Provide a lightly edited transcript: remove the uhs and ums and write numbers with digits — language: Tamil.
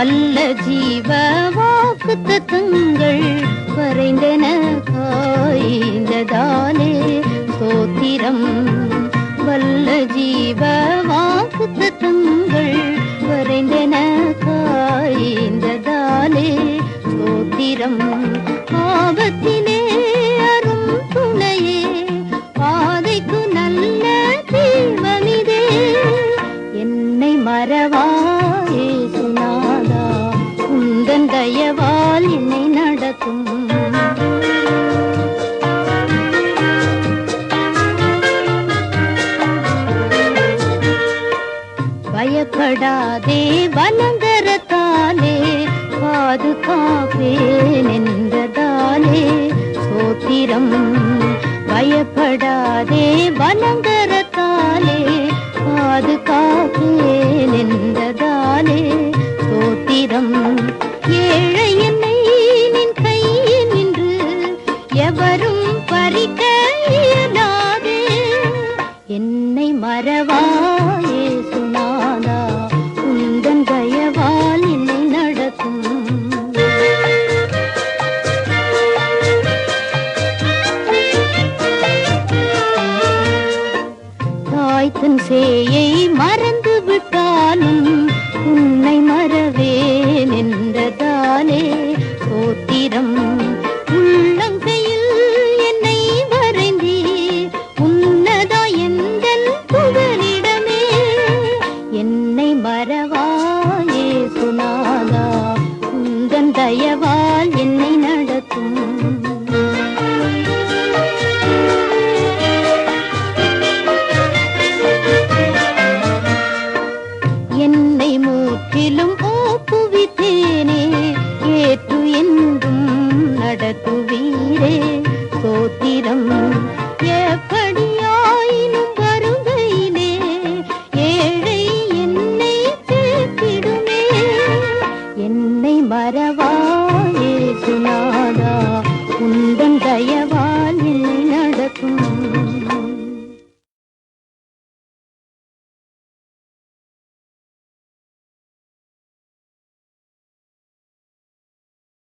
வல்ல ஜீவ வாக்கு தத்தங்கள் வரைந்தன காய்ந்ததாலே ஸ்தோத்திரம். வல்ல ஜீவ வாக்கு தத்தங்கள் வரைந்தன காய்ந்ததாலே ஸ்தோத்திரம். ஆபத்திலே அரும் துணையே, பாதைக்கு நல்ல தீபமிதே. என்னை மறவாயே சுனாதா, உந்தன் தயவால் என்னை நடத்தும். பயப்படாதே வலங்கரத்தாலே பாதுகாப்பேன் என்றதாலே ஸ்தோத்திரம். பயப்படாதே வலங்கரத்தாலே பாதுகாப்பேன் என்றதாலே ஸ்தோத்திரம். ஏழை என்னை நின் கையில் நின்று எவரும் பறிக்க இயலாதே. என்னை மறவாயே சுனாதா, உந்தன் தயவால் என்னை நடத்தும். தாய் தன் சேயை மறந்து விட்டாலும் உன்னை மறவேன் என்றதாலே ஸ்தோத்திரம். உள்ளங்கையில் என்னை வரைந்தி உன்னதா எந்தன் புகலிடமே. என்னை மறவாயே சுனாதா, உந்தன் தயவால் என்னை நடத்தும். என்னை முற்றிலும் ஒப்புவித்தேனே, ஏற்று என்றும் நடத்துவீரே ஸ்தோத்திரம். எப்படியாயினும் வருகையிலே ஏழை என்னை சேர்த்திடுமே. என்னை மறவா